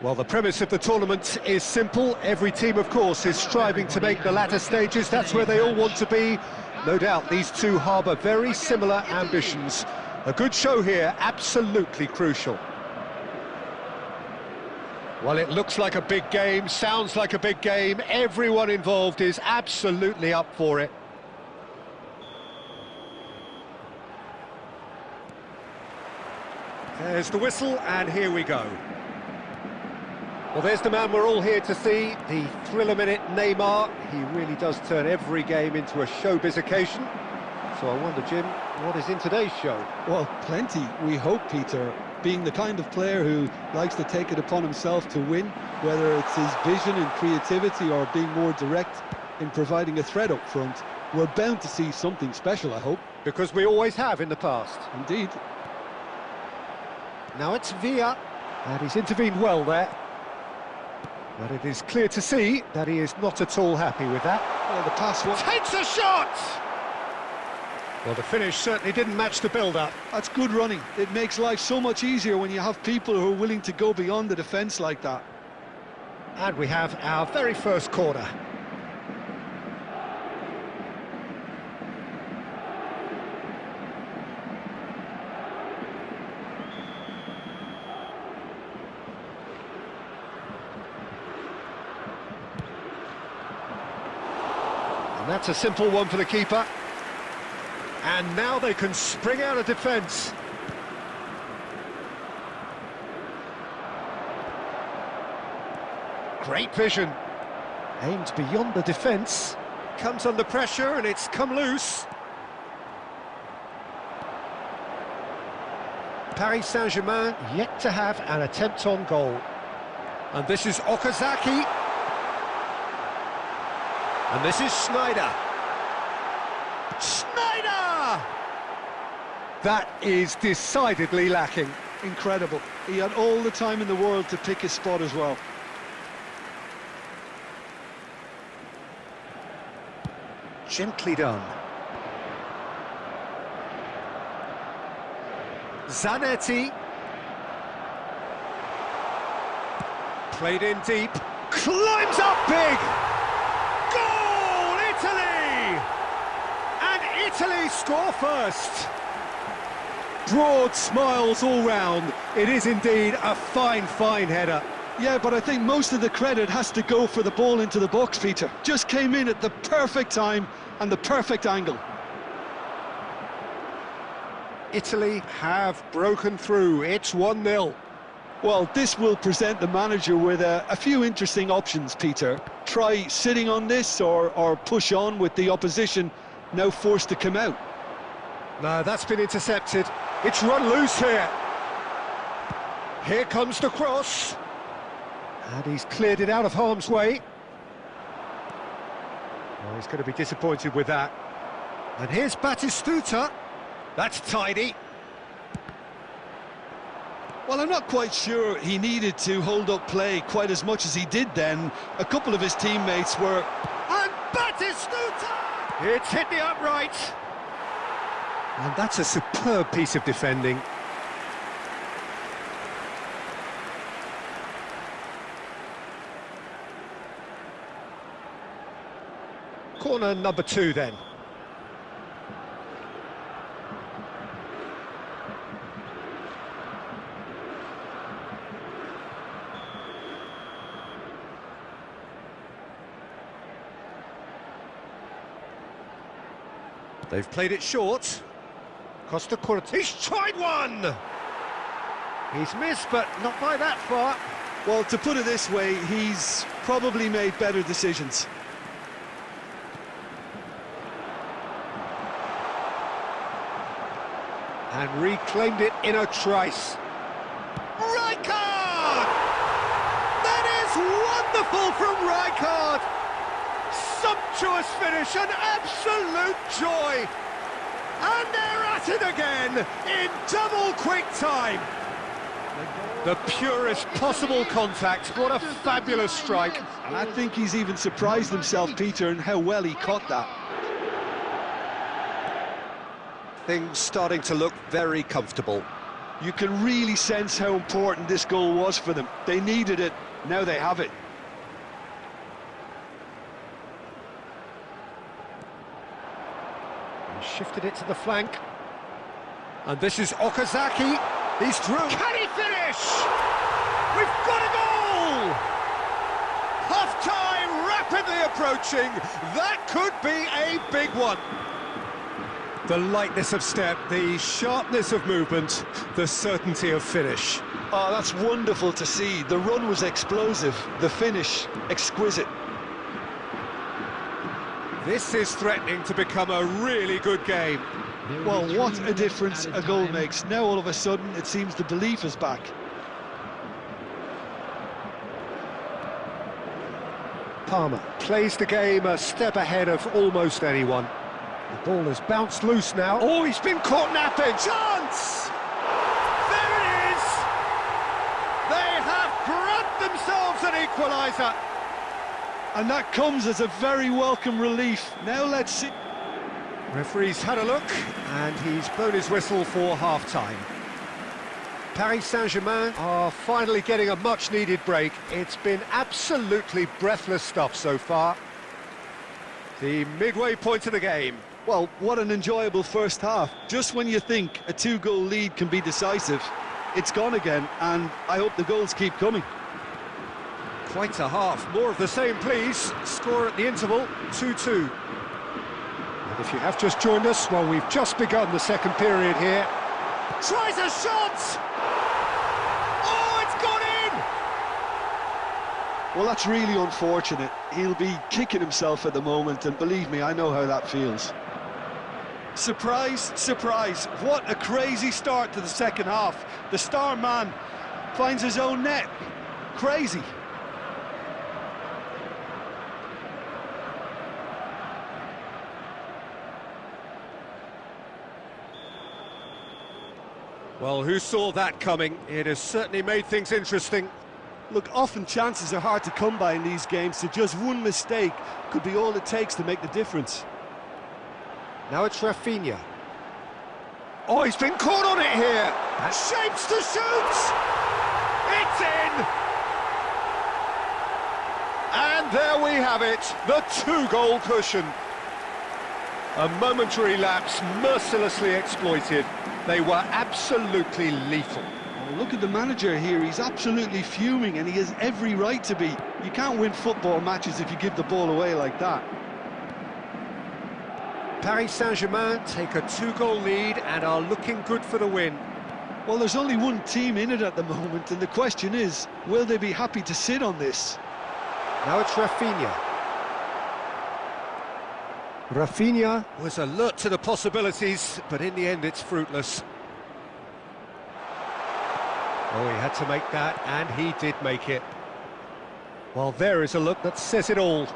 Well, the premise of the tournament is simple. Every team, of course, is striving to make the latter stages. That's where they all want to be. No doubt these two harbour very similar ambitions. A good show here, absolutely crucial. Well, it looks like a big game, sounds like a big game. Everyone involved is absolutely up for it. There's the whistle, and here we go. Well, there's the man we're all here to see, the thriller-minute Neymar. He really does turn every game into a showbiz occasion. So I wonder, Jim, what is in today's show? Well, plenty, we hope, Peter. Being the kind of player who likes to take it upon himself to win, whether it's his vision and creativity or being more direct in providing a threat up front, we're bound to see something special, I hope. Because we always have in the past. Indeed. Now it's Villa, and he's intervened well there. But it is clear to see that he is not at all happy with that. Well, the pass was... Takes a shot! Well, the finish certainly didn't match the build-up. That's good running. It makes life so much easier when you have people who are willing to go beyond the defence like that. And we have our very first corner. And that's a simple one for the keeper. And now they can spring out of defence. Great vision. Aimed beyond the defence. Comes under pressure and it's come loose. Paris Saint-Germain yet to have an attempt on goal. And this is Okazaki. And this is Sneijder. Sneijder! That is decidedly lacking. Incredible. He had all the time in the world to pick his spot as well. Gently done. Zanetti. Played in deep. Climbs up big! Goal, Italy! And Italy we score first? Broad smiles all round. It is indeed a fine, fine header. Yeah, but I think most of the credit has to go for the ball into the box, Peter. Just came in at the perfect time and the perfect angle. Italy have broken through. It's 1-0. Well, this will present the manager with a few interesting options, Peter. Try sitting on this or push on with the opposition now forced to come out. No, that's been intercepted. It's run loose here. Here comes the cross. And he's cleared it out of harm's way. Oh, he's going to be disappointed with that. And here's Batistuta. That's tidy. Well, I'm not quite sure he needed to hold up play quite as much as he did then. A couple of his teammates were... And Batistuta! It's hit the upright. And that's a superb piece of defending. Corner number 2 then. They've played it short. Costa Curta, he's tried one! He's missed, but not by that far. Well, to put it this way, he's probably made better decisions. And reclaimed it in a trice. Rijkaard! That is wonderful from Rijkaard! Sumptuous finish, an absolute joy! And they're at it again, in double quick time! The purest possible contact, what a fabulous strike! And I think he's even surprised himself, Peter, in how well he caught that. Things starting to look very comfortable. You can really sense how important this goal was for them. They needed it, now they have it. He shifted it to the flank. And this is Okazaki. He's through. Can he finish? We've got a goal! Half-time rapidly approaching. That could be a big one. The lightness of step, the sharpness of movement, the certainty of finish. Oh, that's wonderful to see. The run was explosive, the finish exquisite. This is threatening to become a really good game. Well, what a difference a goal makes. Now all of a sudden it seems the belief is back. Palmer plays the game a step ahead of almost anyone. The ball has bounced loose now. Oh, he's been caught napping. Chance! There it is! They have grabbed themselves an equaliser. And that comes as a very welcome relief. Now let's see. Referee's had a look, and he's blown his whistle for half-time. Paris Saint-Germain are finally getting a much-needed break. It's been absolutely breathless stuff so far. The midway point of the game. Well, what an enjoyable first half. Just when you think a two-goal lead can be decisive, it's gone again, and I hope the goals keep coming. Quite a half. More of the same, please. Score at the interval, 2-2. And if you have just joined us, well, we've just begun the second period here. Tries a shot! Oh, it's gone in! Well, that's really unfortunate. He'll be kicking himself at the moment, and believe me, I know how that feels. Surprise, surprise. What a crazy start to the second half. The star man finds his own net. Crazy. Well, who saw that coming? It has certainly made things interesting. Look, often chances are hard to come by in these games, so just one mistake could be all it takes to make the difference. Now it's Rafinha. Oh, he's been caught on it here. And shapes to shoot. It's in. And there we have it, the two-goal cushion. A momentary lapse, mercilessly exploited. They were absolutely lethal. Oh, look at the manager here, he's absolutely fuming and he has every right to be. You can't win football matches if you give the ball away like that. Paris Saint-Germain take a 2-goal lead and are looking good for the win. Well, there's only one team in it at the moment, and the question is, will they be happy to sit on this? Now it's Rafinha. Rafinha was alert to the possibilities, but in the end it's fruitless. Oh, he had to make that, and he did make it. Well, there is a look that says it all.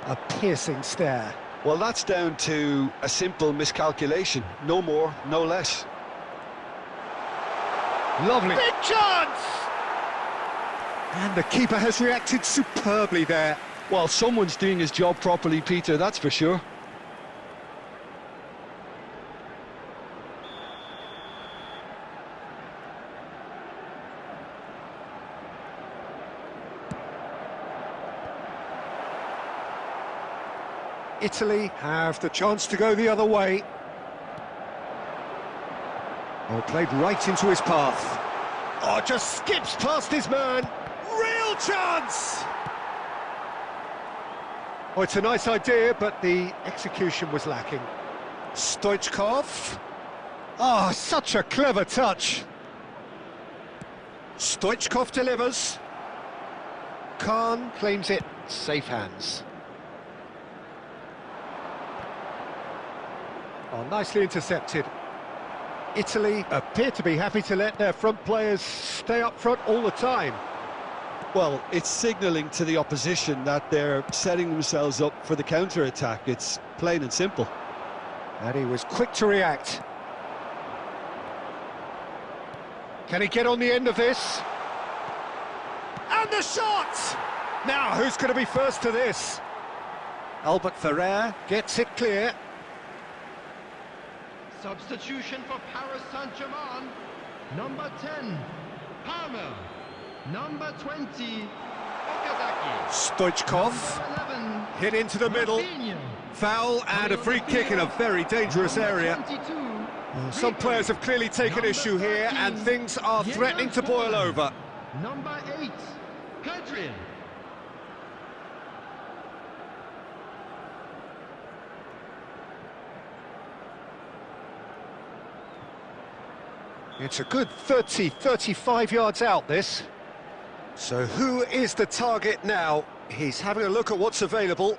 A piercing stare. Well, that's down to a simple miscalculation. No more, no less. Lovely. Big chance! And the keeper has reacted superbly there. Well, someone's doing his job properly, Peter, that's for sure. Italy have the chance to go the other way. Oh, played right into his path. Oh, just skips past his man. Real chance! Oh, it's a nice idea, but the execution was lacking. Stoichkov. Oh, such a clever touch. Stoichkov delivers. Khan claims it. Safe hands. Oh, nicely intercepted. Italy appear to be happy to let their front players stay up front all the time. Well, it's signalling to the opposition that they're setting themselves up for the counter-attack. It's plain and simple. And he was quick to react. Can he get on the end of this? And the shot! Now, who's going to be first to this? Albert Ferrer gets it clear. Substitution for Paris Saint-Germain. Number 10, Palmer. Number 20, Okazaki. Stoichkov hit into the middle. Foul and a free kick in a very dangerous area. Well, some players have clearly taken issue here and things are threatening to boil over. Number 8, Hadrian. It's a good 35 yards out, this. So who is the target now? He's having a look at what's available.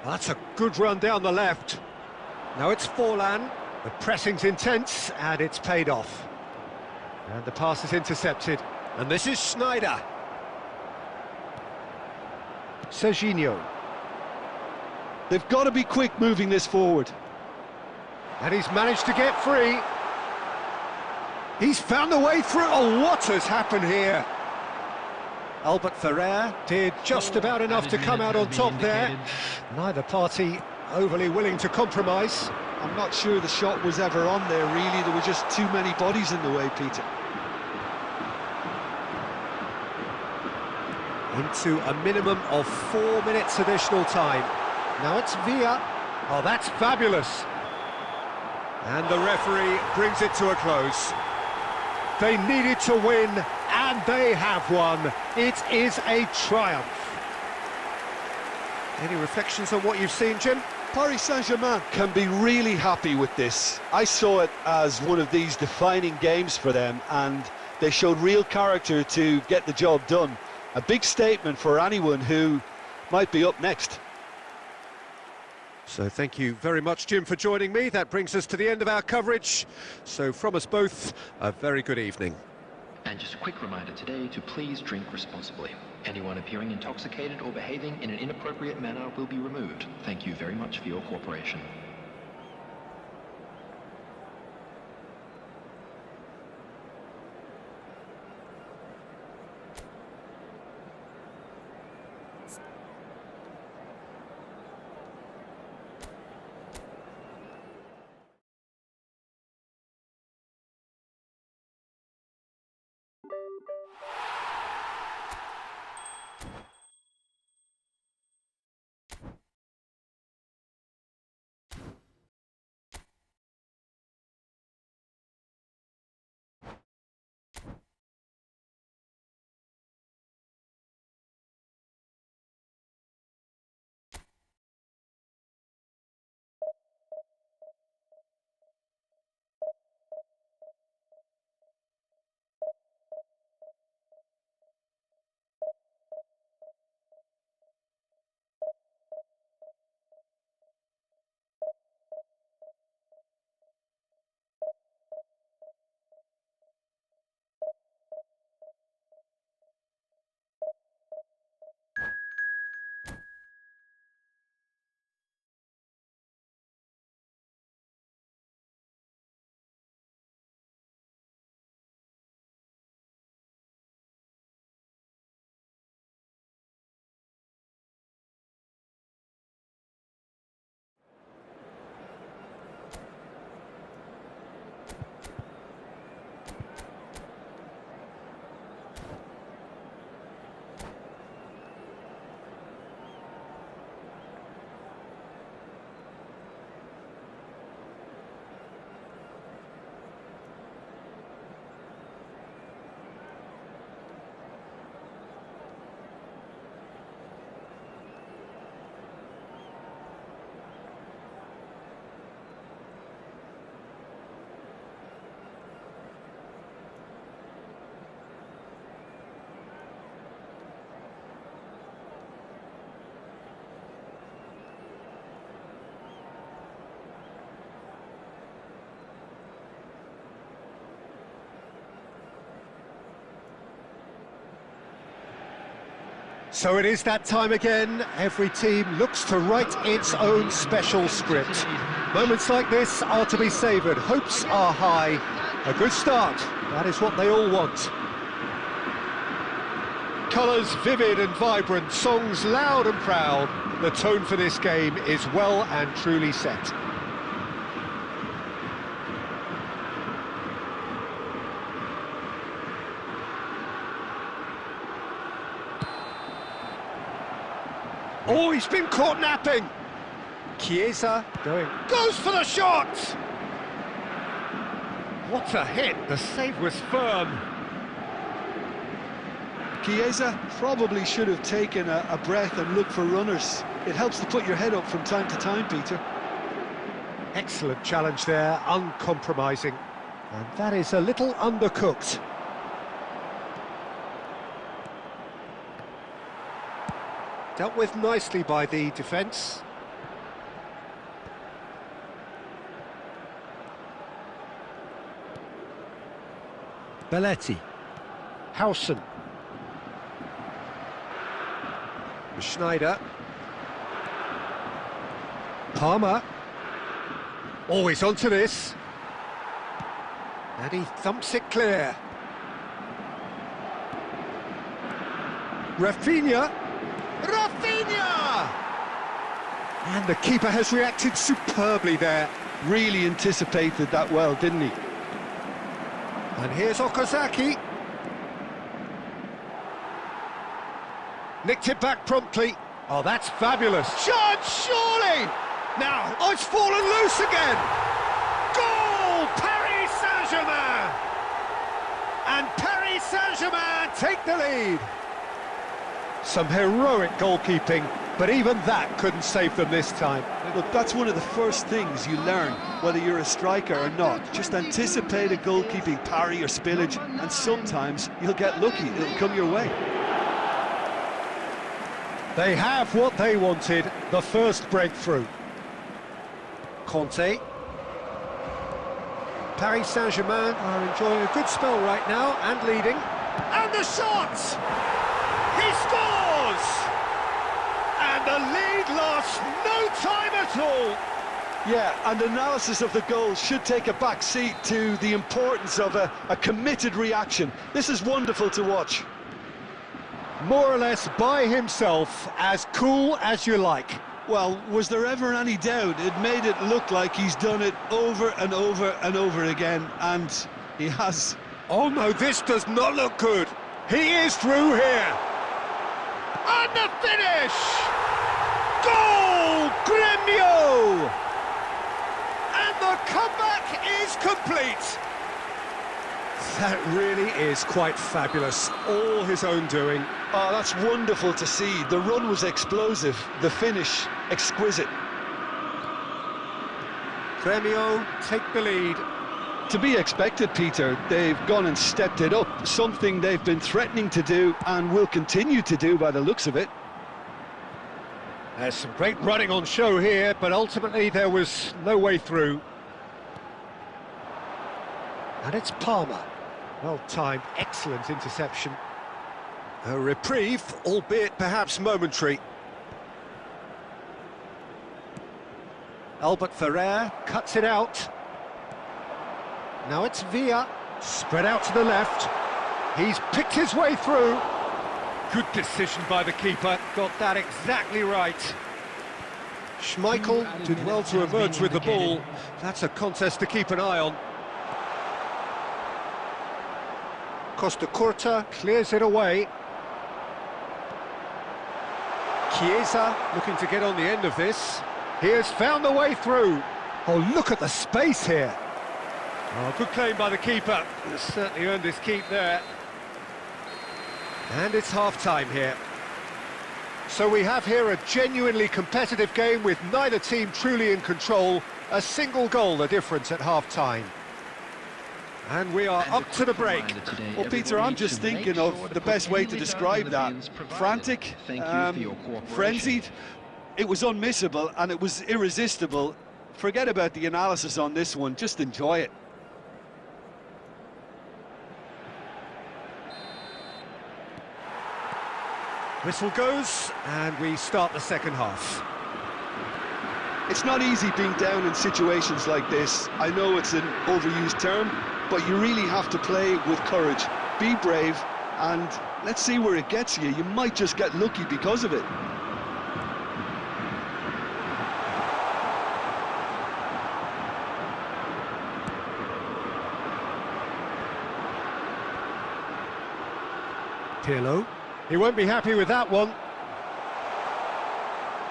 That's a good run down the left. Now it's Forlan, the pressing's intense and it's paid off. And the pass is intercepted. And this is Schneider. Serginho. They've got to be quick moving this forward. And he's managed to get free. He's found the way through. Oh, what has happened here? Albert Ferrer did just about enough to come out on top there. Neither party overly willing to compromise. I'm not sure the shot was ever on there, really. There were just too many bodies in the way, Peter. Into a minimum of 4 minutes additional time. Now it's Villa. Oh, that's fabulous. And the referee brings it to a close. They needed to win, and they have won. It is a triumph. Any reflections on what you've seen, Jim? Paris Saint-Germain can be really happy with this. I saw it as one of these defining games for them, and they showed real character to get the job done. A big statement for anyone who might be up next. So thank you very much, Jim, for joining me. That brings us to the end of our coverage. So from us both, a very good evening. And just a quick reminder today to please drink responsibly. Anyone appearing intoxicated or behaving in an inappropriate manner will be removed. Thank you very much for your cooperation. So it is that time again. Every team looks to write its own special script. Moments like this are to be savoured. Hopes are high. A good start. That is what they all want. Colours vivid and vibrant, songs loud and proud. The tone for this game is well and truly set. Oh, he's been caught napping. Chiesa goes for the shot. What a hit, the save was firm. Chiesa probably should have taken a breath and looked for runners. It helps to put your head up from time to time, Peter. Excellent challenge there, uncompromising. And that is a little undercooked. Dealt with nicely by the defence. Belletti. Howson. Schneider. Palmer. Always onto this. And he thumps it clear. Rafinha. Rafinha! And the keeper has reacted superbly there. Really anticipated that well, didn't he? And here's Okazaki. Nicked it back promptly. Oh, that's fabulous. Shot, surely! Now, oh, it's fallen loose again! Goal! Paris Saint-Germain! And Paris Saint-Germain take the lead. Some heroic goalkeeping, but even that couldn't save them this time. Look, that's one of the first things you learn, whether you're a striker or not. Just anticipate a goalkeeping parry or spillage, and sometimes you'll get lucky, it'll come your way. They have what they wanted, the first breakthrough. Conte. Paris Saint-Germain are enjoying a good spell right now and leading. And the shot! He scores! And the lead lost no time at all. Yeah, and analysis of the goal should take a back seat to the importance of a committed reaction. This is wonderful to watch. More or less by himself, as cool as you like. Well, was there ever any doubt? It made it look like he's done it over and over and over again, and he has. Oh no, this does not look good. He is through here. And the finish! Goal! Gremio! And the comeback is complete. That really is quite fabulous. All his own doing. Oh, that's wonderful to see. The run was explosive, the finish exquisite. Gremio take the lead. To be expected, Peter. They've gone and stepped it up, something they've been threatening to do and will continue to do by the looks of it. There's some great running on show here, but ultimately there was no way through. And it's Palmer. Well timed, excellent interception. A reprieve, albeit perhaps momentary. Albert Ferrer cuts it out. Now it's Villa, spread out to the left. He's picked his way through. Good decision by the keeper, got that exactly right. Schmeichel did well to emerge with the ball. That's a contest to keep an eye on. Costa Curta clears it away. Chiesa looking to get on the end of this. He has found the way through. Oh, look at the space here. Oh, good claim by the keeper. He's certainly earned his keep there. And it's half-time here. So we have here a genuinely competitive game with neither team truly in control. A single goal the difference at half-time. And we are up to the break. Well, Peter, I'm just thinking of the best way to describe that. Frantic, frenzied. It was unmissable and it was irresistible. Forget about the analysis on this one, just enjoy it. Whistle goes, and we start the second half. It's not easy being down in situations like this. I know it's an overused term, but you really have to play with courage. Be brave, and let's see where it gets you. You might just get lucky because of it. Pirlo. He won't be happy with that one.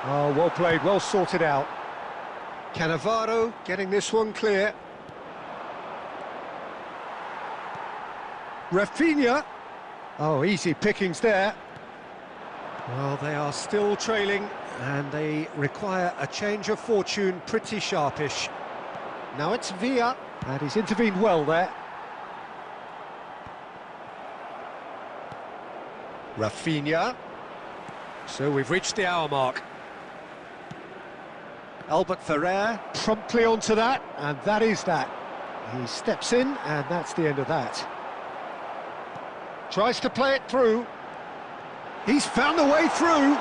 Oh, well played, well sorted out. Cannavaro getting this one clear. Rafinha. Oh, easy pickings there. Well, they are still trailing, and they require a change of fortune pretty sharpish. Now it's Villa, and he's intervened well there. Rafinha. So we've reached the hour mark. Albert Ferrer promptly onto that, and that is that. He steps in, and that's the end of that. Tries to play it through. He's found a way through,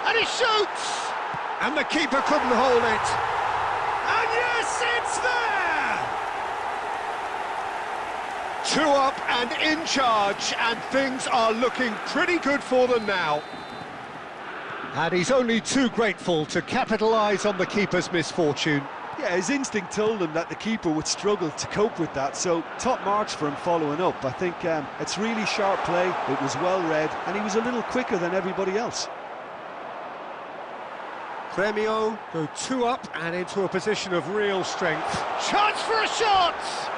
and he shoots! And the keeper couldn't hold it. And yes, it's there! 2 up and in charge, and things are looking pretty good for them now. And he's only too grateful to capitalise on the keeper's misfortune. Yeah, his instinct told him that the keeper would struggle to cope with that, so top marks for him following up. I think it's really sharp play, it was well read, and he was a little quicker than everybody else. Gremio go 2 up and into a position of real strength. Chance for a shot!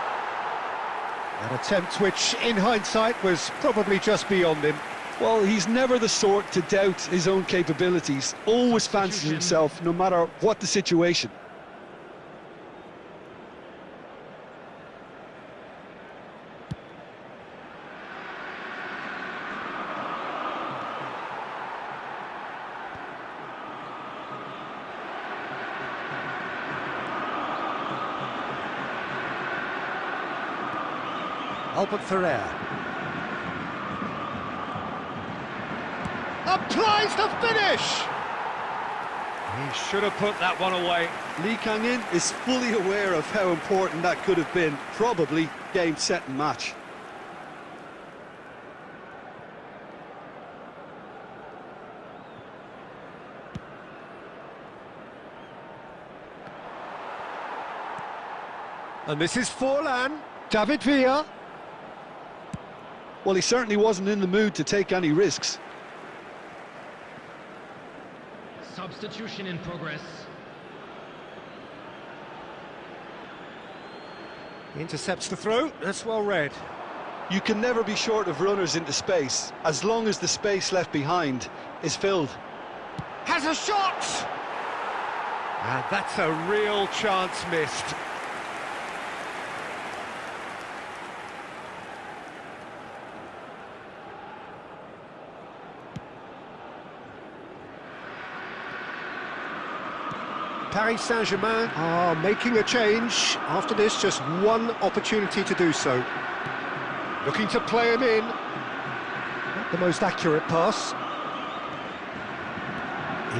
An attempt which, in hindsight, was probably just beyond him. Well, he's never the sort to doubt his own capabilities, always fancies himself, no matter what the situation. Albert Ferrer. Applies the finish! He should have put that one away. Lee Kang-in is fully aware of how important that could have been. Probably game, set and match. And this is Forlan. David Villa. Well, he certainly wasn't in the mood to take any risks. Substitution in progress. He intercepts the throw. That's well read. You can never be short of runners into space, as long as the space left behind is filled. Has a shot! And that's a real chance missed. Paris Saint-Germain are making a change. After this, just one opportunity to do so. Looking to play him in. Not the most accurate pass.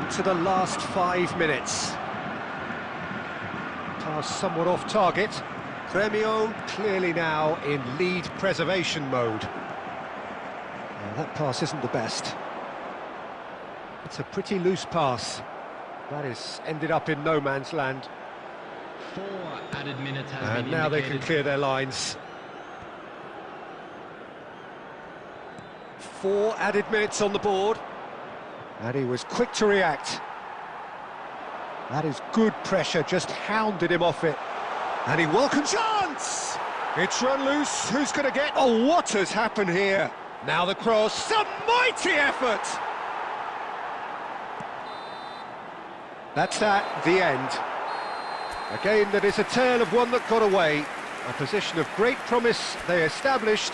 Into the last 5 minutes. Pass somewhat off target. Gremio clearly now in lead preservation mode. That pass isn't the best. It's a pretty loose pass. That is ended up in no man's land. 4 added minutes has And been now they indicated. can clear their lines. 4 added minutes on the board. And he was quick to react. That is good pressure, just hounded him off it. And he welcomes chance! It's run loose, who's going to get... Oh, what has happened here? Now the cross, a mighty effort! That's that, the end. A game that is a tale of one that got away. A position of great promise they established,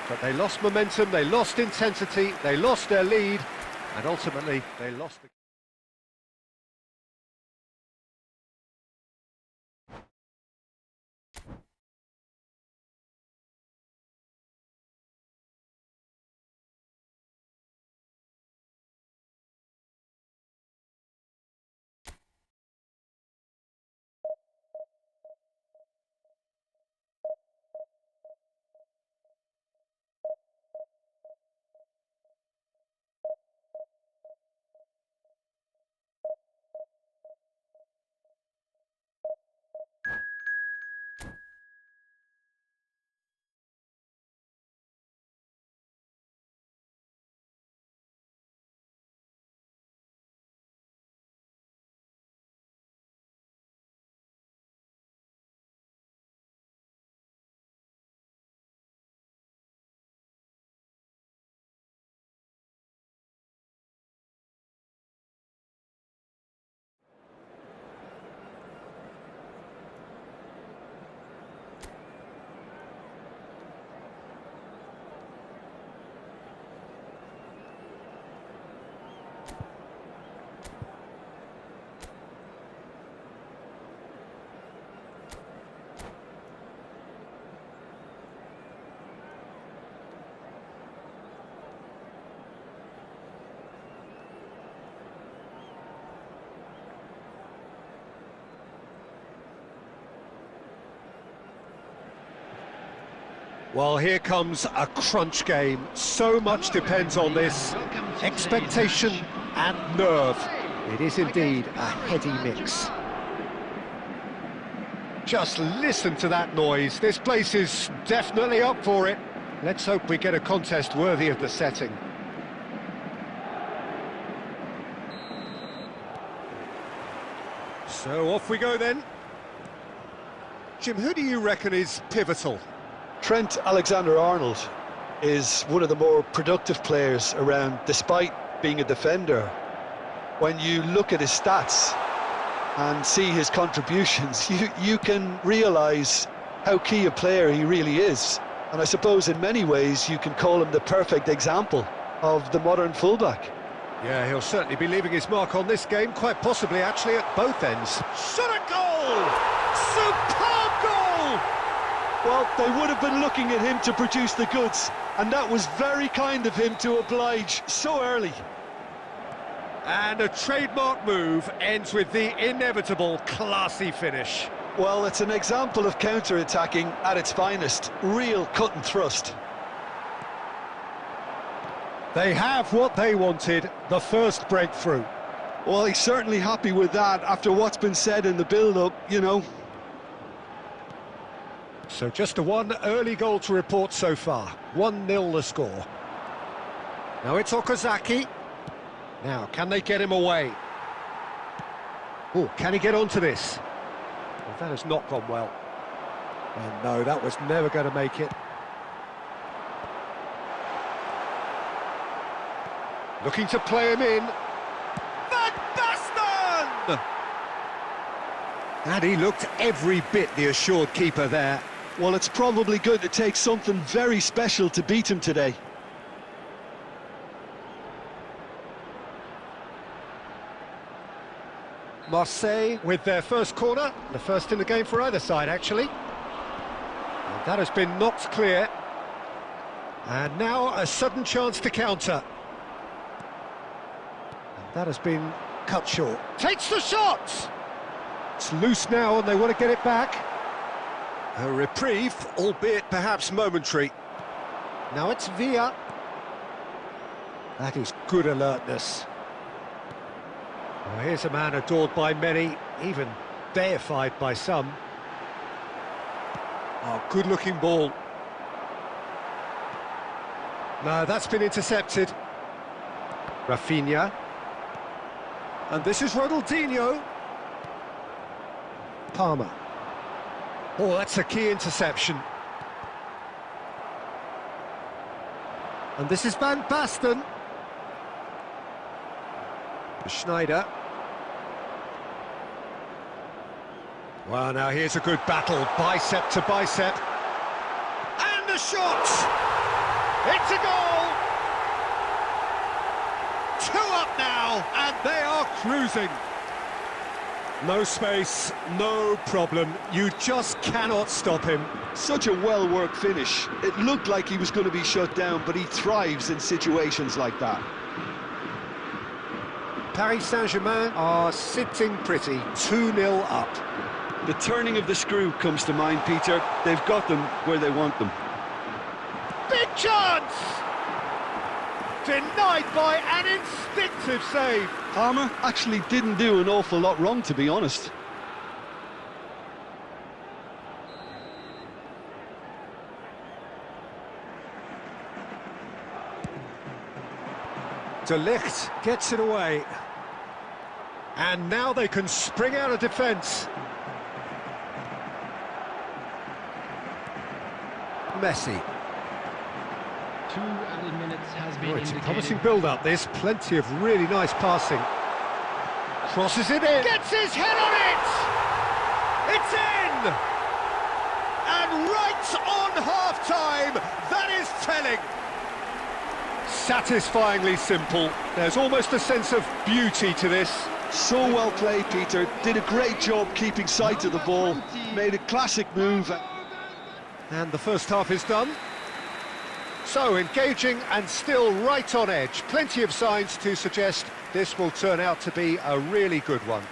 but they lost momentum, they lost intensity, they lost their lead, and ultimately they lost the... Well, here comes a crunch game. So much depends on this. Expectation and nerve. It is indeed a heady mix. Just listen to that noise. This place is definitely up for it. Let's hope we get a contest worthy of the setting. So off we go then. Jim, who do you reckon is pivotal? Trent Alexander-Arnold is one of the more productive players around, despite being a defender. When you look at his stats and see his contributions, you can realise how key a player he really is. And I suppose in many ways you can call him the perfect example of the modern fullback. Yeah, he'll certainly be leaving his mark on this game, quite possibly actually at both ends. Shot a goal! Superb goal! Well, they would have been looking at him to produce the goods, and that was very kind of him to oblige so early. And a trademark move ends with the inevitable classy finish. Well, it's an example of counter-attacking at its finest. Real cut and thrust. They have what they wanted, the first breakthrough. Well, he's certainly happy with that after what's been said in the build-up, you know. So just a one early goal to report so far. 1-0 the score. Now it's Okazaki. Now, can they get him away? Oh, can he get onto this? Well, that has not gone well. And no, that was never going to make it. Looking to play him in. Van Basten! And he looked every bit the assured keeper there. Well, it's probably going to take something very special to beat him today. Marseille with their first corner, the first in the game for either side actually. And that has been knocked clear. And now a sudden chance to counter. And that has been cut short. Takes the shot! It's loose now and they want to get it back. A reprieve, albeit perhaps momentary. Now it's Villa. That is good alertness. Well, here's a man adored by many, even deified by some. Oh, good-looking ball. No, that's been intercepted. Rafinha. And this is Ronaldinho. Palmer. Oh, that's a key interception. And this is Van Basten. Schneider. Well, now here's a good battle, bicep to bicep. And a shot! It's a goal! 2 up now, and they are cruising. No space, no problem. You just cannot stop him. Such a well-worked finish. It looked like he was going to be shut down, but he thrives in situations like that. Paris Saint-Germain are sitting pretty, 2-0 up. The turning of the screw comes to mind, Peter. They've got them where they want them. Big chance! Denied by an instinctive save. Palmer actually didn't do an awful lot wrong, to be honest. De Ligt gets it away. And now they can spring out of defence. Messi. 2 added minutes has been It's a indicated. promising build-up, this. Plenty of really nice passing. Crosses it in. Gets his head on it! It's in! And right on half-time, that is telling. Satisfyingly simple. There's almost a sense of beauty to this. So well played, Peter. Did a great job keeping sight of the ball. Made a classic move. And the first half is done. So engaging and still right on edge. Plenty of signs to suggest this will turn out to be a really good one.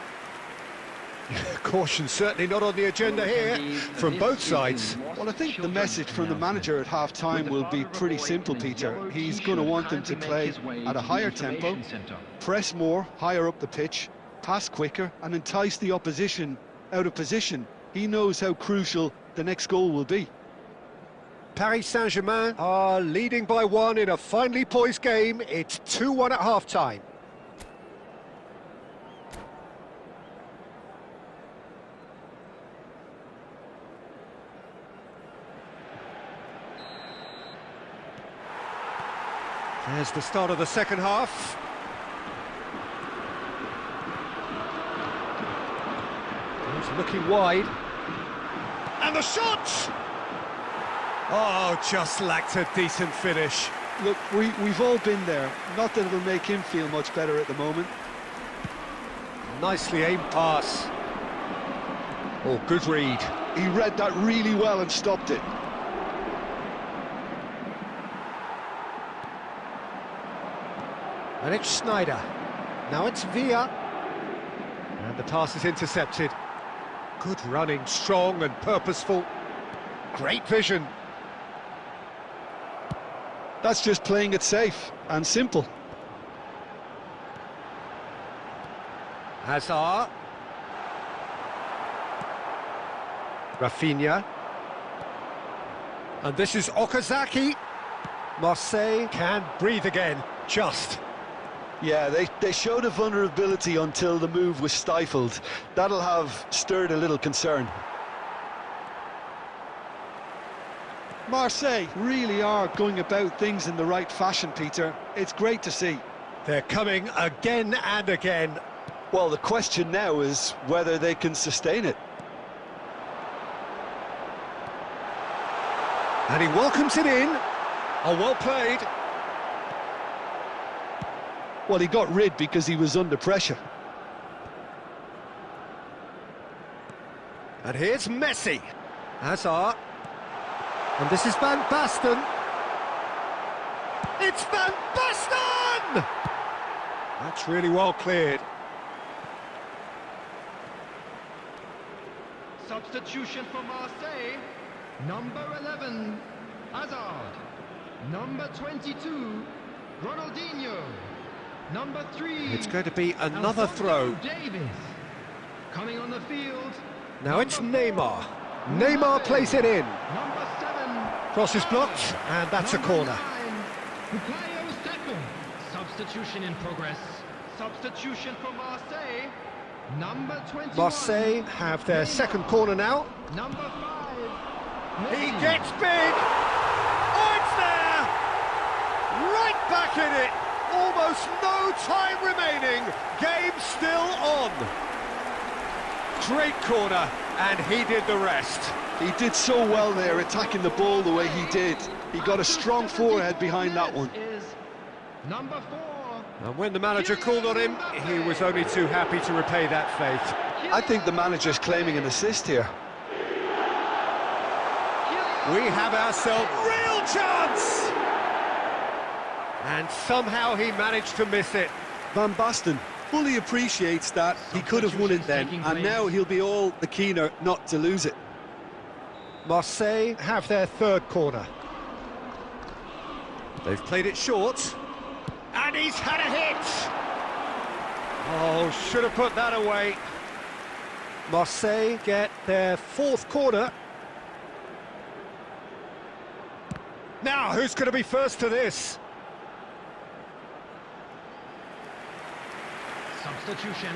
Caution certainly not on the agenda here from both sides. Well, I think the message from the manager at half-time will be pretty simple, Peter. He's going to want them to play at a higher tempo, press more, higher up the pitch, pass quicker, and entice the opposition out of position. He knows how crucial the next goal will be. Paris Saint-Germain are leading by 1 in a finely poised game. It's 2-1 at half-time. There's the start of the second half. He's looking wide. And the shot! Oh, just lacked a decent finish. Look, we've all been there. Not that it'll make him feel much better at the moment. Nicely aimed pass. Oh, good read. He read that really well and stopped it. And it's Schneider. Now it's Villa. And the pass is intercepted. Good running, strong and purposeful. Great vision. That's just playing it safe and simple. Hazard. Rafinha. And this is Okazaki. Marseille can breathe again, just. Yeah, they showed a vulnerability until the move was stifled. That'll have stirred a little concern. Marseille really are going about things in the right fashion, Peter. It's great to see. They're coming again and again. Well, the question now is whether they can sustain it. And he welcomes it in. Oh, well played. Well, he got rid because he was under pressure. And here's Messi. Hazard. And this is Van Basten. It's Van Basten! That's really well cleared. Substitution for Marseille. Number 11, Hazard. Number 22, Ronaldinho. Number 3. It's going to be another throw. Davis. Coming on the field. Now it's Neymar. Neymar plays it in. Number 7. Cross is blocked, and that's a corner. Substitution in progress. Substitution for Marseille. Number 21. Marseille have their second corner now. Number 5. He gets big. Oh, it's there. Right back in it. Almost no time remaining. Game still on. Great corner, and he did the rest. He did so well there, attacking the ball the way he did. He got a strong forehead behind that one. Number 4. And when the manager called on him, he was only too happy to repay that faith. I think the manager's claiming an assist here. We have ourselves real chance! And somehow he managed to miss it. Van Basten fully appreciates that he could have won it then, and now he'll be all the keener not to lose it. Marseille have their third corner. They've played it short. And he's had a hit! Oh, should have put that away. Marseille get their fourth corner. Now, who's going to be first to this? Substitution.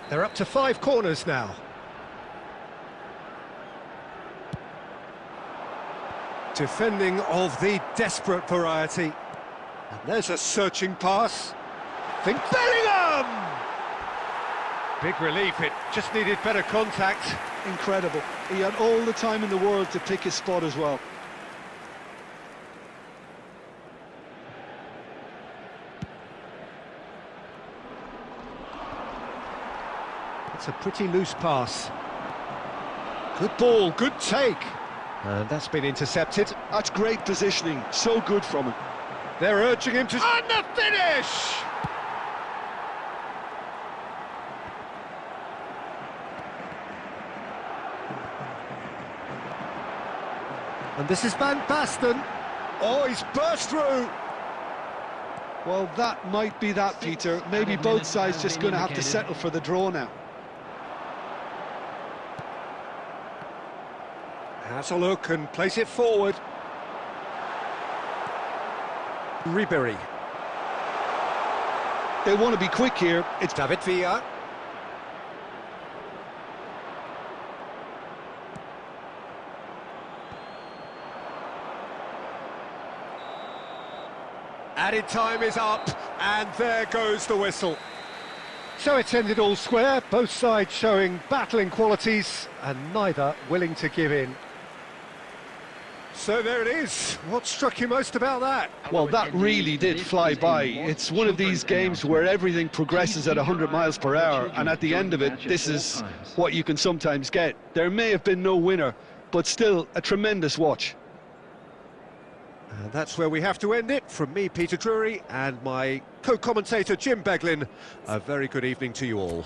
They're up to 5 corners now. Defending of the desperate variety. And there's a searching pass. Think Bellingham! Big relief, it just needed better contact. Incredible. He had all the time in the world to pick his spot as well. It's a pretty loose pass. Good ball, good take. And that's been intercepted. That's great positioning, so good from him. They're urging him to... And the finish! And this is Van Basten. Oh, he's burst through. Well, that might be that, Peter. Maybe both sides just going to have to settle for the draw now. Has a look and plays it forward. Ribery. They want to be quick here. It's David Villa. Added time is up, and there goes the whistle. So it's ended all square, both sides showing battling qualities, and neither willing to give in. So there it is. What struck you most about that? Well, that really did fly by. It's one of these games where everything progresses at 100 miles per hour, and at the end of it, this is what you can sometimes get. There may have been no winner, but still a tremendous watch. And that's where we have to end it. From me, Peter Drury, and my co-commentator, Jim Beglin, a very good evening to you all.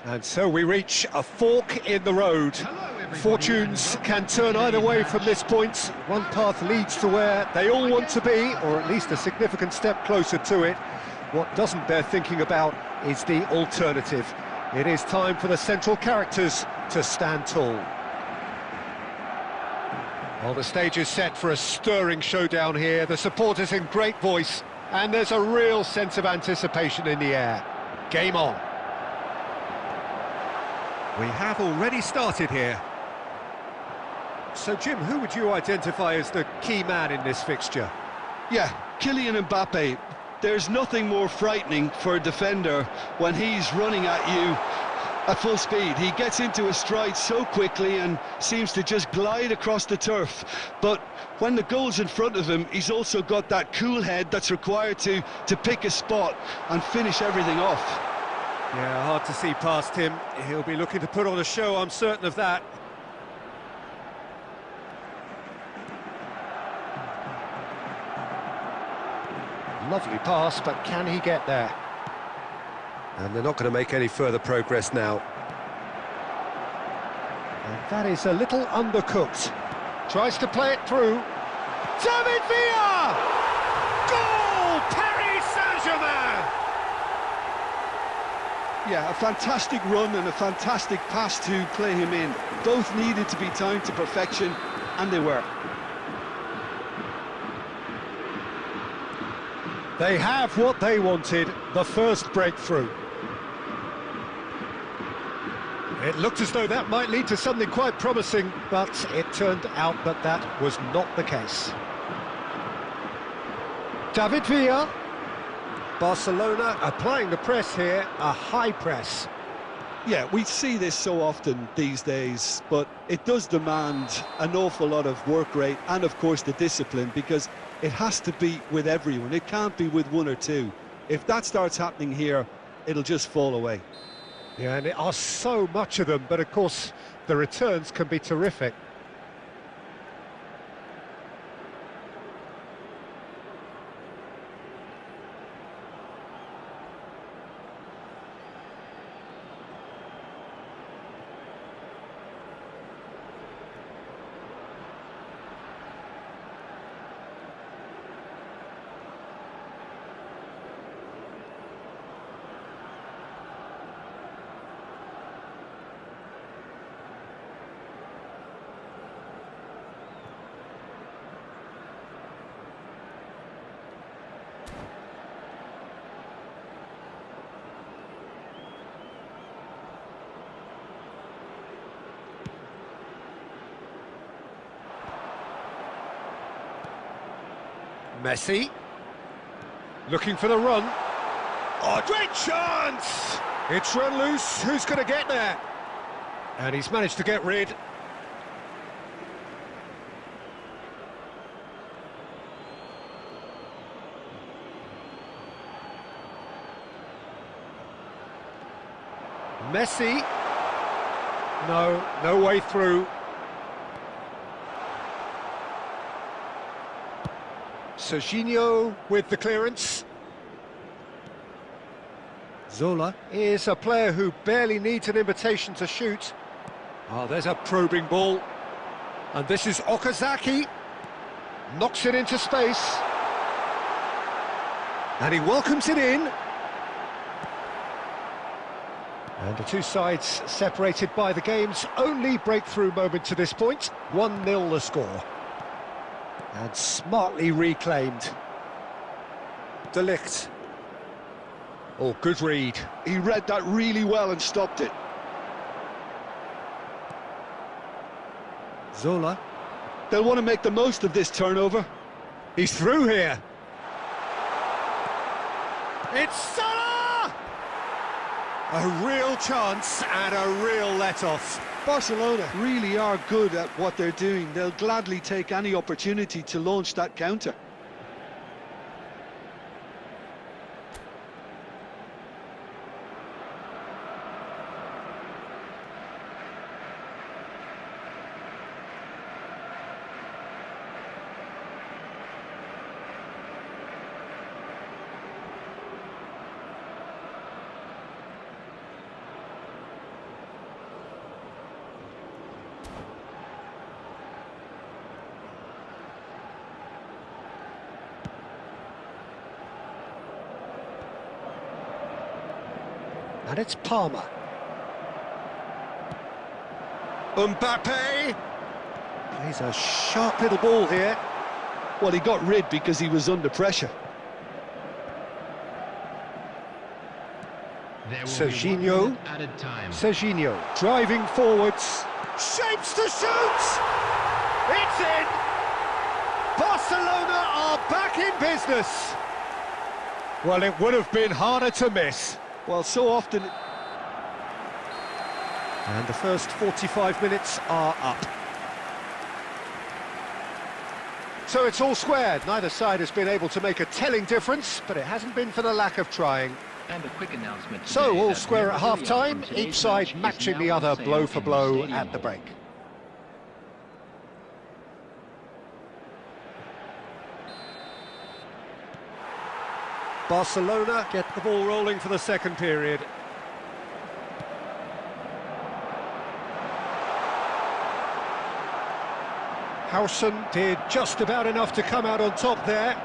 And so we reach a fork in the road. Fortunes can turn either way from this point. One path leads to where they all want to be, or at least a significant step closer to it. What doesn't bear thinking about is the alternative. It is time for the central characters to stand tall. Well, the stage is set for a stirring showdown here. The supporters in great voice, and there's a real sense of anticipation in the air. Game on. We have already started here. So, Jim, who would you identify as the key man in this fixture? Yeah, Kylian Mbappe. There's nothing more frightening for a defender when he's running at you at full speed. He gets into his stride so quickly and seems to just glide across the turf. But when the goal's in front of him, he's also got that cool head that's required to pick a spot and finish everything off. Yeah, hard to see past him. He'll be looking to put on a show, I'm certain of that. Lovely pass, but can he get there? And they're not going to make any further progress now. And that is a little undercooked. Tries to play it through. David Villa! Goal! Paris Saint-Germain! Yeah, a fantastic run and a fantastic pass to play him in. Both needed to be timed to perfection, and they were. They have what they wanted, the first breakthrough. It looked as though that might lead to something quite promising, but it turned out that that was not the case. David Villa. Barcelona applying the press here, a high press. Yeah, we see this so often these days, but it does demand an awful lot of work rate and, of course, the discipline, because it has to be with everyone. It can't be with one or two. If that starts happening here, it'll just fall away. Yeah, and there are so much of them, but of course the returns can be terrific. Messi, looking for the run. Oh, great chance! It's run loose, who's going to get there? And he's managed to get rid. Messi. No way through. Serginho with the clearance. Zola is a player who barely needs an invitation to shoot. Oh, there's a probing ball. And this is Okazaki. Knocks it into space. And he welcomes it in. And the two sides separated by the game's only breakthrough moment to this point. 1-0 the score. And smartly reclaimed. De Ligt. Oh, good read. He read that really well and stopped it. Zola. They'll want to make the most of this turnover. He's through here. It's Salah! A real chance and a real let-off. Barcelona really are good at what they're doing. They'll gladly take any opportunity to launch that counter. And it's Palmer. Mbappe! Plays a sharp little ball here. Well, he got rid because he was under pressure. Serginho. Serginho driving forwards. Shapes to shoot! It's in! Barcelona are back in business. Well, it would have been harder to miss. Well, so often... And the first 45 minutes are up. So it's all squared. Neither side has been able to make a telling difference, but it hasn't been for the lack of trying. And a quick announcement. So all square at half-time, each side matching the other blow for blow at the break. Barcelona get the ball rolling for the second period. Howson did just about enough to come out on top there.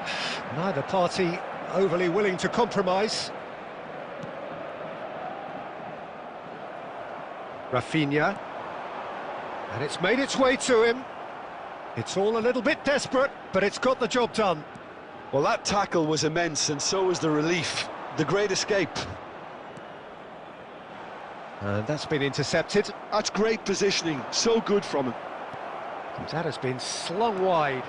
Neither party overly willing to compromise. Rafinha. And it's made its way to him. It's all a little bit desperate, but it's got the job done. Well, that tackle was immense, and so was the relief. The great escape. And that's been intercepted. That's great positioning. So good from him. That has been slung wide.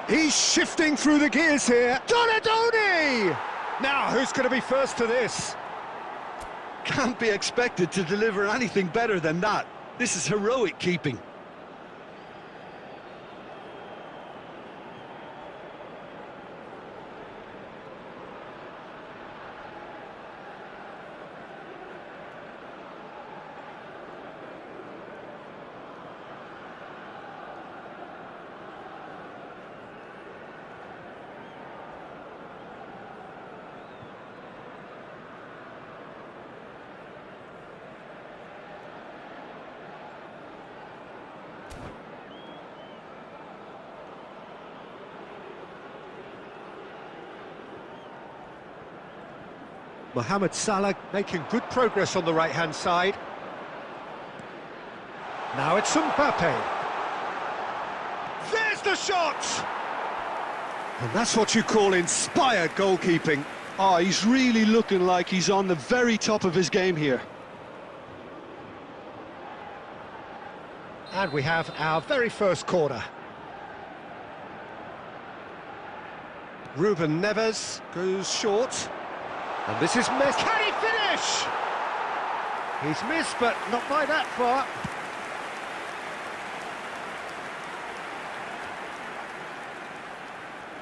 He's shifting through the gears here. Donadoni! Now, who's going to be first to this? Can't be expected to deliver anything better than that. This is heroic keeping. Mohamed Salah making good progress on the right-hand side. Now it's Mbappe. There's the shot! And that's what you call inspired goalkeeping. Oh, he's really looking like he's on the very top of his game here. And we have our very first corner. Ruben Neves goes short. And this is Messi. Can he finish? He's missed, but not by that far.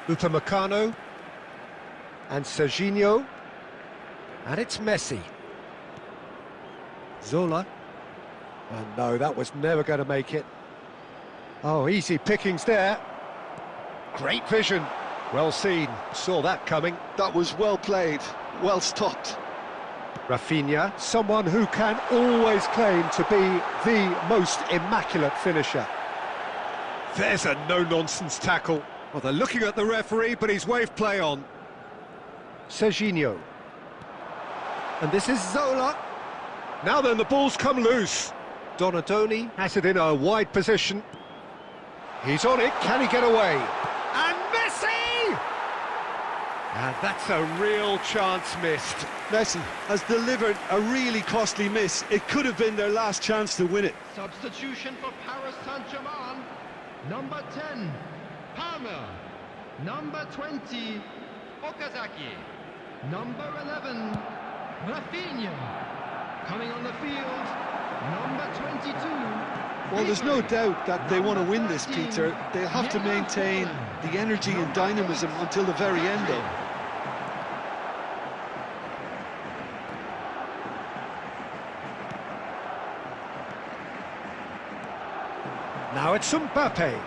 Upamecano. And Serginho. And it's Messi. Zola. And no, that was never going to make it. Oh, easy pickings there. Great vision. Well seen. Saw that coming. That was well played. Well stopped. Rafinha, someone who can always claim to be the most immaculate finisher. There's a no-nonsense tackle. Well, they're looking at the referee, but he's waved play on. Serginho. And this is Zola. Now then, the ball's come loose. Donadoni has it in a wide position. He's on it. Can he get away? And Messi! And that's a real chance missed. Messi has delivered a really costly miss. It could have been their last chance to win it. Substitution for Paris Saint-Germain. Number 10, Palmer. Number 20, Okazaki. Number 11, Rafinha. Coming on the field, number 22. Well, there's no doubt that they want to win this, Peter. They'll have to maintain the energy and dynamism until the very end, though. Now it's Mbappe.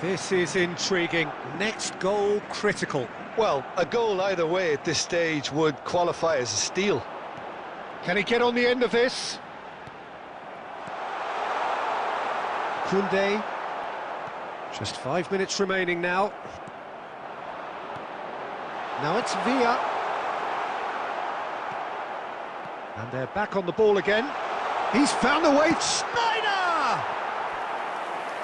This is intriguing. Next goal critical. Well, a goal either way at this stage would qualify as a steal. Can he get on the end of this? Koundé. Just 5 minutes remaining now. Now it's Villa. And they're back on the ball again. He's found the way. Snyder!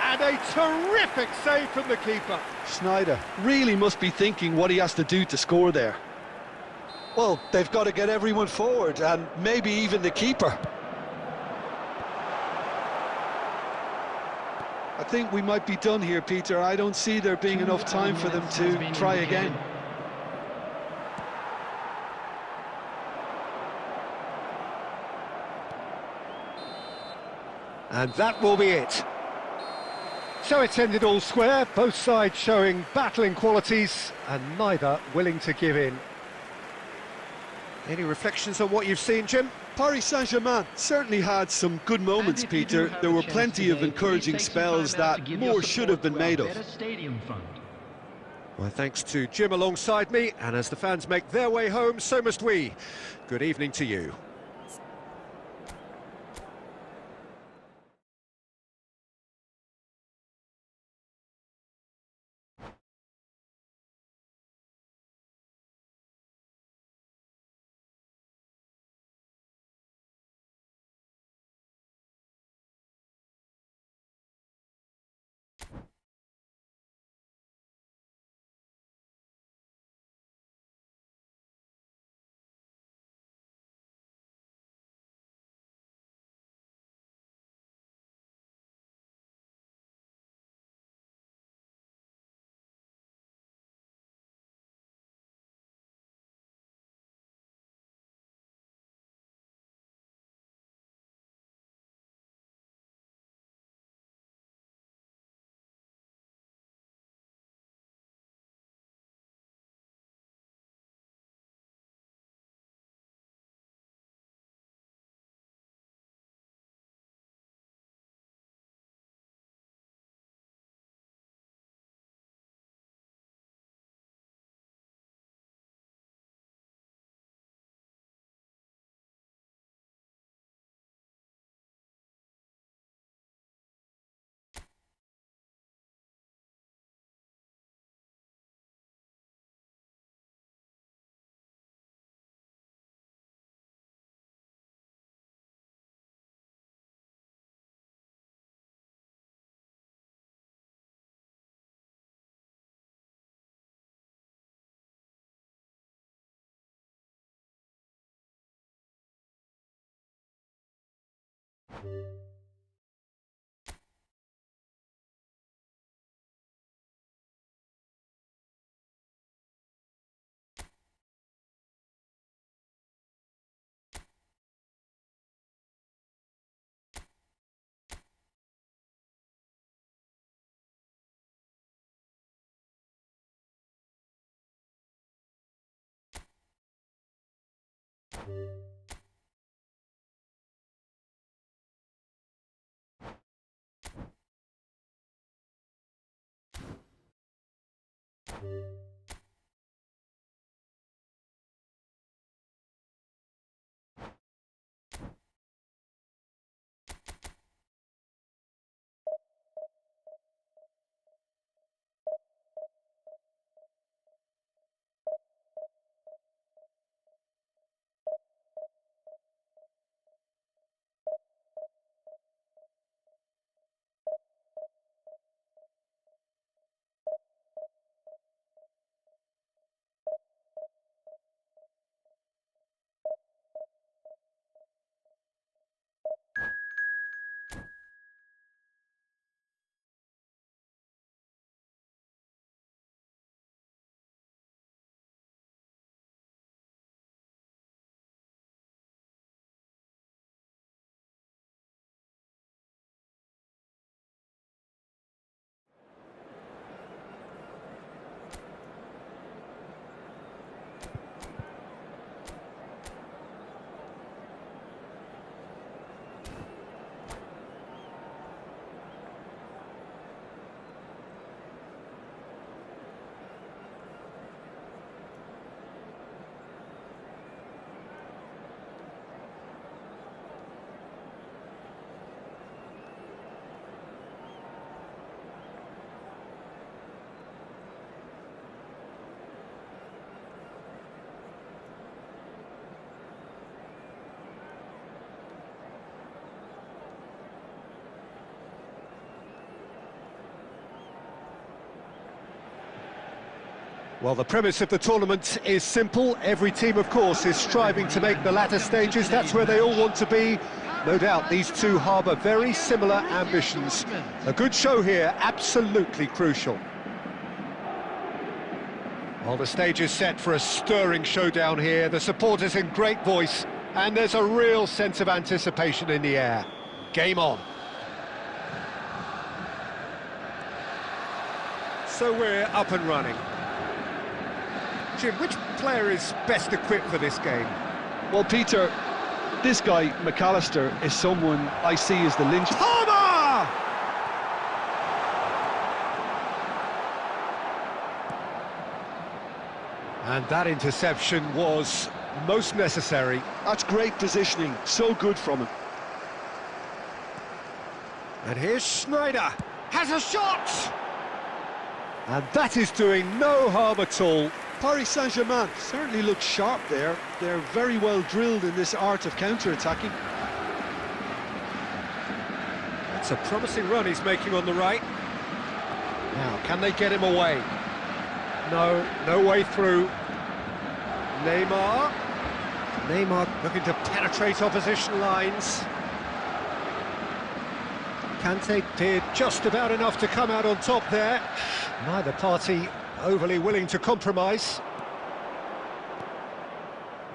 And a terrific save from the keeper. Snyder really must be thinking what he has to do to score there. Well, they've got to get everyone forward, and maybe even the keeper. I think we might be done here, Peter. I don't see there being enough time for them to try again. And that will be it. So it's ended all square, both sides showing battling qualities and neither willing to give in. Any reflections on what you've seen, Jim? Paris Saint-Germain certainly had some good moments, Peter. There were plenty of encouraging spells that more should have been made of. Well, thanks to Jim alongside me, and as the fans make their way home, so must we. Good evening to you. Well, the premise of the tournament is simple. Every team, of course, is striving to make the latter stages. That's where they all want to be. No doubt these two harbour very similar ambitions. A good show here, absolutely crucial. Well, the stage is set for a stirring showdown here. The supporters in great voice, and there's a real sense of anticipation in the air. Game on. So we're up and running. Jim, which player is best equipped for this game? Well, Peter, this guy, McAllister, is someone I see as the linchpin. Palmer! And that interception was most necessary. That's great positioning, so good from him. And here's Schneider, has a shot! And that is doing no harm at all. Paris Saint-Germain certainly looks sharp there. They're very well drilled in this art of counter-attacking. It's a promising run he's making on the right. Now, can they get him away? No, no way through. Neymar. Neymar looking to penetrate opposition lines. Kante did just about enough to come out on top there. Neither party overly willing to compromise.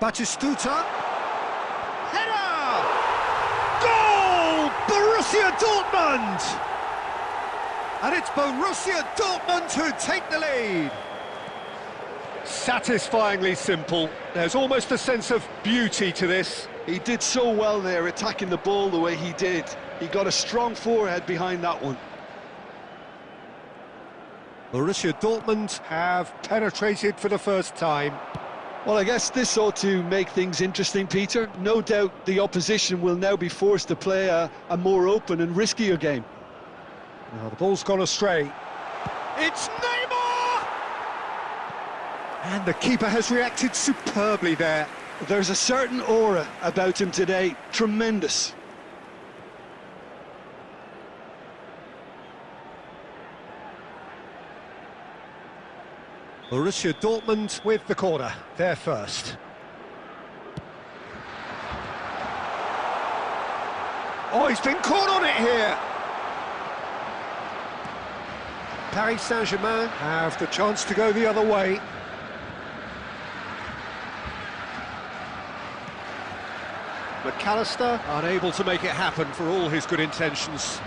Batistuta. Header! Goal! Borussia Dortmund! And it's Borussia Dortmund who take the lead. Satisfyingly simple. There's almost a sense of beauty to this. He did so well there, attacking the ball the way he did. He got a strong forehead behind that one. Borussia Dortmund have penetrated for the first time. Well, I guess this ought to make things interesting, Peter. No doubt the opposition will now be forced to play a more open and riskier game. Now the ball's gone astray. It's Neymar! And the keeper has reacted superbly there. There's a certain aura about him today. Tremendous. Borussia Dortmund with the corner, they're first. Oh, he's been caught on it here. Paris Saint-Germain have the chance to go the other way. McAllister unable to make it happen for all his good intentions.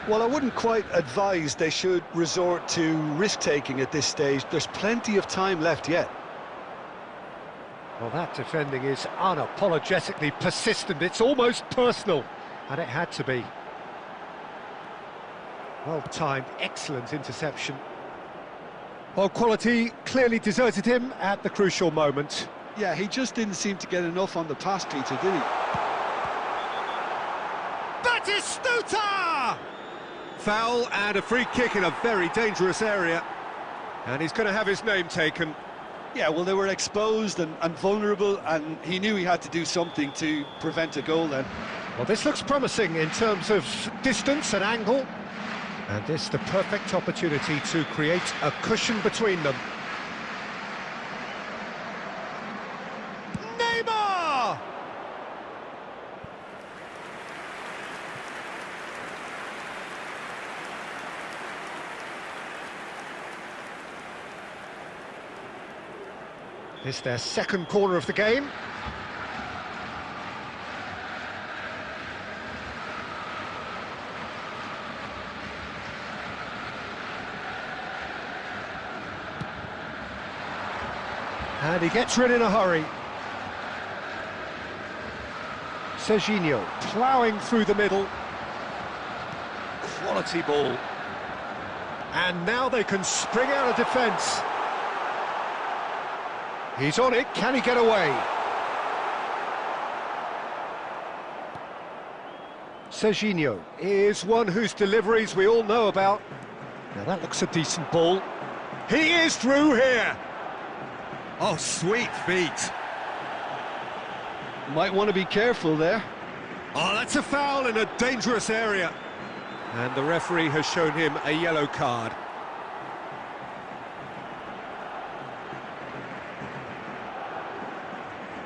Well, I wouldn't quite advise they should resort to risk-taking at this stage. There's plenty of time left yet. Well, that defending is unapologetically persistent. It's almost personal, and it had to be. Well-timed, excellent interception. Well, quality clearly deserted him at the crucial moment. Yeah, he just didn't seem to get enough on the pass, Peter, did he? Batistuta! Foul and a free kick in a very dangerous area. And he's going to have his name taken. Yeah, well, they were exposed and vulnerable, and he knew he had to do something to prevent a goal then. Well, this looks promising in terms of distance and angle. And this the perfect opportunity to create a cushion between them. Neymar! This their second corner of the game. And he gets rid in a hurry. Serginho ploughing through the middle. Quality ball. And now they can spring out of defence. He's on it, can he get away? Serginho is one whose deliveries we all know about. Now that looks a decent ball. He is through here! Oh, sweet feet. Might want to be careful there. Oh, that's a foul in a dangerous area. And the referee has shown him a yellow card.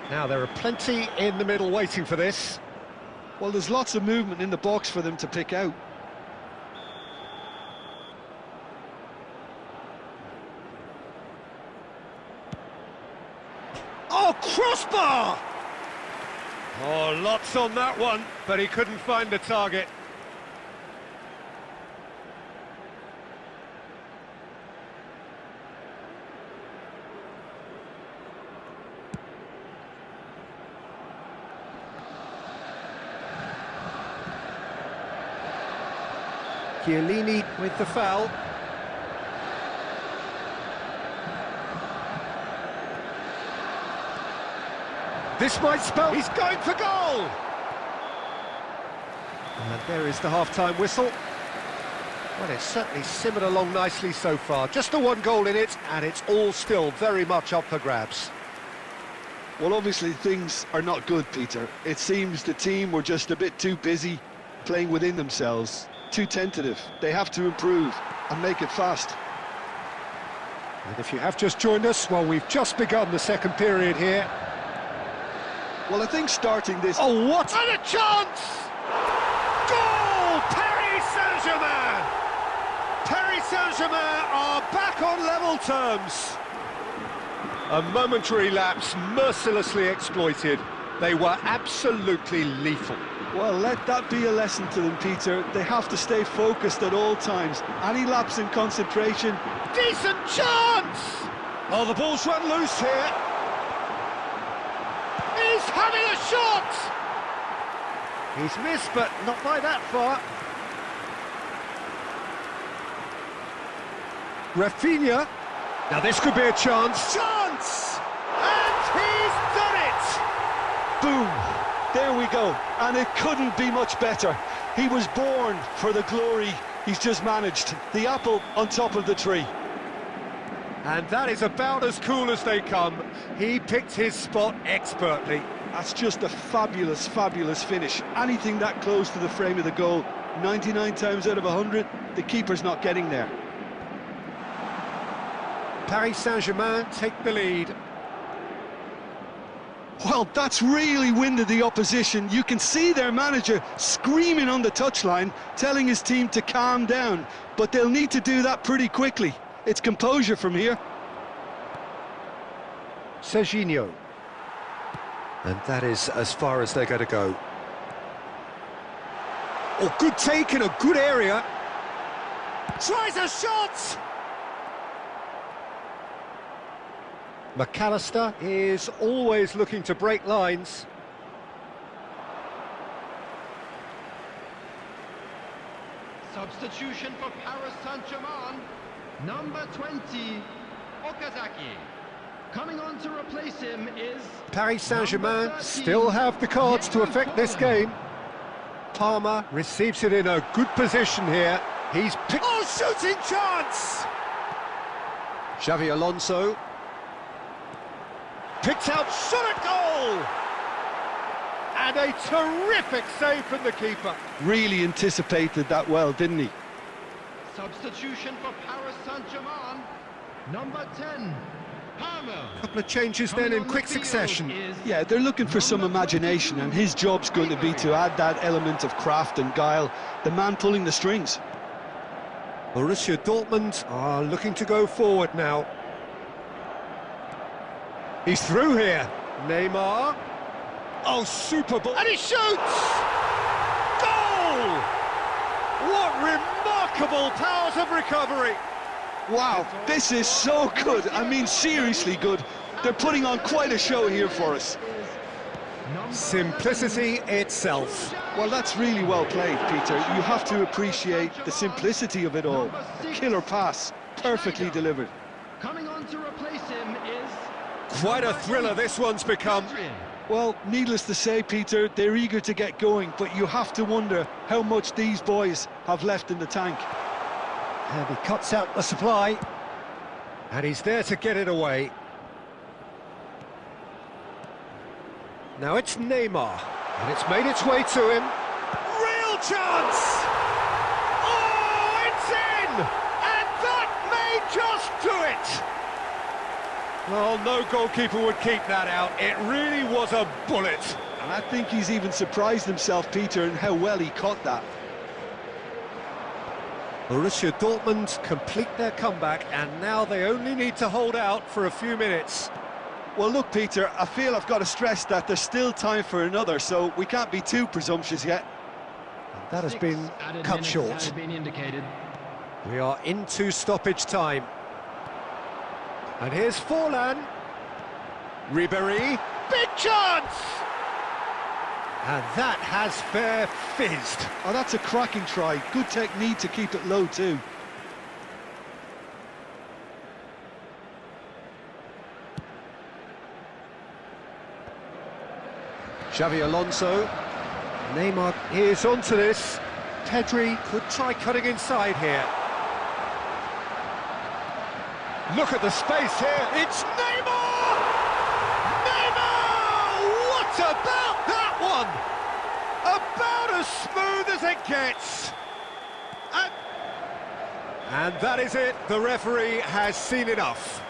Now, there are plenty in the middle waiting for this. Well, there's lots of movement in the box for them to pick out. Oh, crossbar! Oh, lots on that one, but he couldn't find the target. Chiellini with the foul. This might spell he's going for goal! And there is the half-time whistle. Well, it's certainly simmered along nicely so far. Just the one goal in it, and it's all still very much up for grabs. Well, obviously things are not good, Peter. It seems the team were just a bit too busy playing within themselves. Too tentative. They have to improve and make it fast. And if you have just joined us, well, we've just begun the second period here. Well, I think starting this... Oh, what? And a chance! Goal! Paris Saint-Germain! Paris Saint-Germain are back on level terms. A momentary lapse mercilessly exploited. They were absolutely lethal. Well, let that be a lesson to them, Peter. They have to stay focused at all times. Any lapse in concentration... Decent chance! Oh, the ball's run loose here. He's having a shot! He's missed, but not by that far. Rafinha. Now this could be a chance. Chance! And he's done it! Boom! There we go, and it couldn't be much better. He was born for the glory he's just managed. The apple on top of the tree. And that is about as cool as they come. He picked his spot expertly. That's just a fabulous, fabulous finish. Anything that close to the frame of the goal, 99 times out of 100, the keeper's not getting there. Paris Saint-Germain take the lead. Well, that's really winded the opposition. You can see their manager screaming on the touchline, telling his team to calm down. But they'll need to do that pretty quickly. It's composure from here. Serginho. And that is as far as they're going to go. Oh, good take in a good area. Tries a shot! McAllister is always looking to break lines. Substitution for Paris Saint-Germain, number 20, Okazaki. Coming on to replace him is... Paris Saint-Germain still have the cards to affect this game. Palmer receives it in a good position here. He's picked... Oh, shooting chance! Xavi Alonso. Picked out, shot at goal! And a terrific save from the keeper. Really anticipated that well, didn't he? Substitution for Paris Saint-Germain, number 10, Palmer. A couple of changes then in quick succession. Yeah, they're looking for some imagination, and his job's going to be to add that element of craft and guile, the man pulling the strings. Borussia Dortmund are looking to go forward now. He's through here. Neymar. Oh, super ball. And he shoots! Goal! What remarkable powers of recovery. Wow, this is so good. I mean, seriously good. They're putting on quite a show here for us. Simplicity itself. Well, that's really well played, Peter. You have to appreciate the simplicity of it all. Killer pass, perfectly delivered. Coming on to replace him is... Quite a thriller this one's become. Well, needless to say, Peter, they're eager to get going, but you have to wonder how much these boys have left in the tank. And he cuts out the supply. And he's there to get it away. Now it's Neymar. And it's made its way to him. Real chance! Oh, it's in! And that may just do it! Well, no goalkeeper would keep that out. It really was a bullet. And I think he's even surprised himself, Peter, in how well he caught that. Borussia Dortmund complete their comeback, and now they only need to hold out for a few minutes. Well, look, Peter, I feel I've got to stress that there's still time for another, so we can't be too presumptuous yet. And that has been cut short. We are into stoppage time. And here's Forlan. Ribéry. Big chance! And that has fair fizzed. Oh, that's a cracking try. Good technique to keep it low, too. Xavi Alonso. Neymar is onto this. Pedri could try cutting inside here. Look at the space here. It's Neymar! Neymar! What about that one? About as smooth as it gets. And that is it. The referee has seen enough.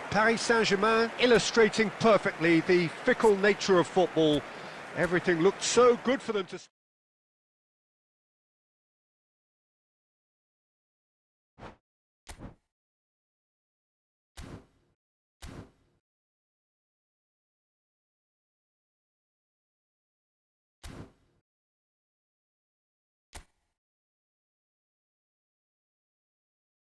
Paris Saint-Germain illustrating perfectly the fickle nature of football. Everything looked so good for them to...